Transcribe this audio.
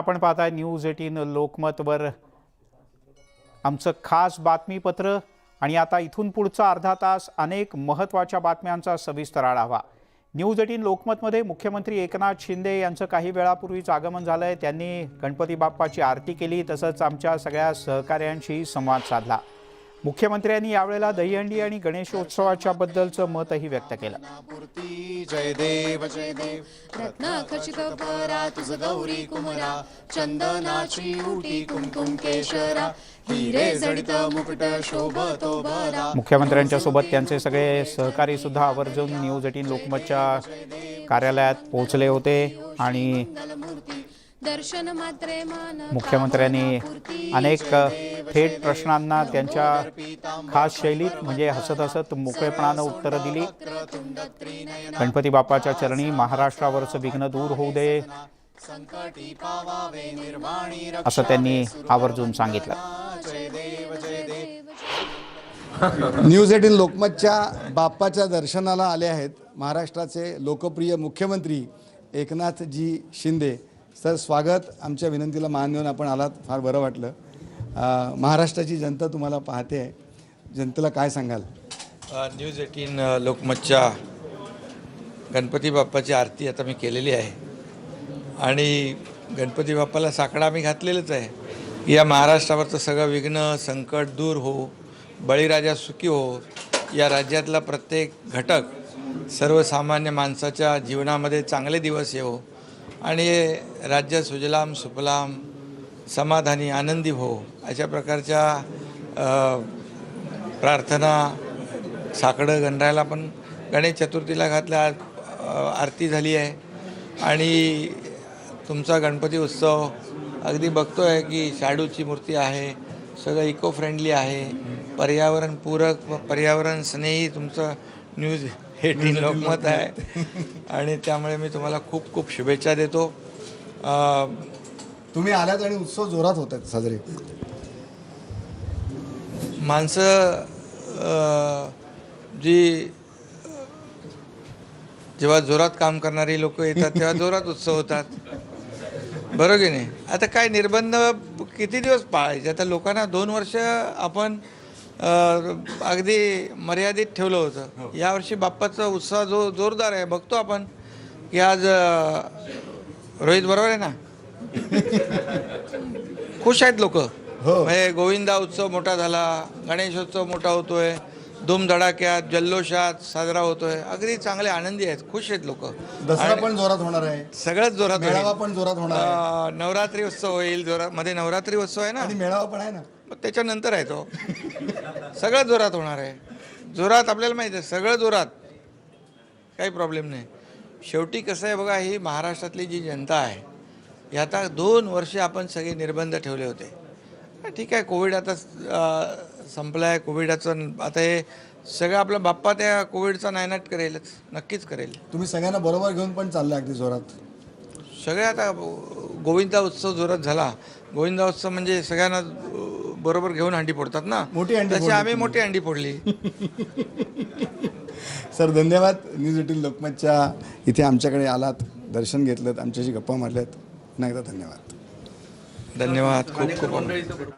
आपण पाहताय न्यूज 18 लोकमतवर आमचं खास बातमीपत्र आणि आता इथून पुढचा अर्धा तास अनेक महत्त्वाच्या बातम्यांचा सविस्तर आढावा। न्यूज 18 लोकमतमध्ये मुख्यमंत्री एकनाथ शिंदे यांचं काही वेळापूर्वीच आगमन झालंय। त्यांनी गणपती बाप्पाची आरती केली, तसंच आमच्या सगळ्या सहकार्यांशी संवाद साधला। मुख्यमंत्र्यांनी यावेळेला दहीहंडी आणि गणेशोत्सवाच्या बद्दलचं मतही व्यक्त केलं। जय देव रत्नाखचित परा तुझ गौरी कुमरा चंदनाची उटी कुमकुम केशरा हिरे जडित मुकुट शोभतो बरा। मुख्यमंत्र्यांच्या सोबत त्यांचे सगळे सहकारी सुद्धा आवर्जून न्यूज 18 लोकमतच्या कार्यालयात पोहोचले होते आणि मुख्यमंत्र्यांनी अनेक थेट प्रश्नांना त्यांच्या खास शैलीत म्हणजे हसत हसत मोकळेपणानं उत्तरं दिली। गणपती बाप्पाच्या चरणी महाराष्ट्रावरचं विघ्न दूर होऊ दे असं त्यांनी आवर्जून सांगितलं। न्यूज 18 लोकमतच्या बाप्पाच्या दर्शनाला आले आहेत महाराष्ट्राचे लोकप्रिय मुख्यमंत्री एकनाथजी शिंदे। सर, स्वागत। आमच्या विनंतीला मान देऊन आपण आलात, फार बरं वाटलं। महाराष्ट्राची जनता तुम्हाला पाहते आहे, जनतेला काय सांगाल? न्यूज 18 लोकमतच्या गणपती बाप्पाची आरती आता मी केलेली आहे आणि गणपती बाप्पाला साकडा आम्ही घातलेलंच आहे। या महाराष्ट्रावरचं सगळं विघ्न संकट दूर हो, बळीराजा सुखी हो, या राज्यातला प्रत्येक घटक सर्वसामान्य माणसाच्या जीवनामध्ये चांगले दिवस येवो आणि राज्य सुजलाम सुफलाम समाधानी आनंदी हो, अशा प्रकारच्या प्रार्थना साकडं गणरायाला पण गणेश चतुर्थीला घातल्या, आरती झाली आहे आणि तुमचा गणपती उत्सव अगदी बघतो आहे की शाडूची मूर्ती आहे, सगळं इको फ्रेंडली आहे, पर्यावरणपूरक व पर्यावरण स्नेही तुमचं न्यूज 18 लोकमत आहे आणि त्यामुळे मी तुम्हाला खूप खूप शुभेच्छा देतो। तुम्ही आलात आणि उत्सव जोरात होत आहेत साजरे। माणसं जी जेव्हा जोरात काम करणारी लोक येतात तेव्हा जोरात उत्सव होतात, बरोबर की नाही? आता काय निर्बंध किती दिवस पाळायचे? आता लोकांना 2 वर्ष आपण अगदी मर्यादित ठेवलं होतं। यावर्षी बाप्पाचा उत्साह जोरदार आहे, बघतो आपण की आज रोहित बरोबर आहे ना, खुश आहेत लोक। म्हणजे गोविंदा उत्सव मोठा झाला, गणेशोत्सव मोठा होतोय, धूमधडाक्यात जल्लोषात साजरा होतोय, अगदी चांगले आनंदी आहेत, खुश आहेत लोक। दसरा पण जोरात होणार आहे, सगळंच जोरात होईल, मेळावा पण जोरात होणार आहे, नवरात्री उत्सव होईल जोरात, मध्ये नवरात्री उत्सव आहे ना, आणि मेळावा पण आहे ना, मग त्याच्यानंतर आहे तो सगळं जोरात होणार आहे। जोरात आपल्याला माहिती आहे, सगळं जोरात, काही प्रॉब्लेम नाही। शेवटी कसं आहे बघा, ही महाराष्ट्रातली जी जनता आहे, ही आता 2 वर्ष आपण सगळे निर्बंध ठेवले होते। ठीक आहे, कोविड आता संपला आहे, कोविडाचं आता हे सगळं आपला बाप्पा त्या कोविडचा नायनाट करेलच, नक्कीच करेल। तुम्ही सगळ्यांना बरोबर घेऊन पण चालले अगदी जोरात। सगळे आता गोविंदा उत्सव जोरात झाला, गोविंदा उत्सव म्हणजे सगळ्यांना बरोबर घेऊन हंडी फोडतात ना, मोठी हंडी तशी आम्ही मोठी हंडी फोडली। सर, धन्यवाद। न्यूज 18 लोकमतच्या इथे आमच्याकडे आलात, दर्शन घेतलं, आमच्याशी गप्पा मारल्यात, पुन्हा एकदा धन्यवाद। धन्यवाद, खूप खूप।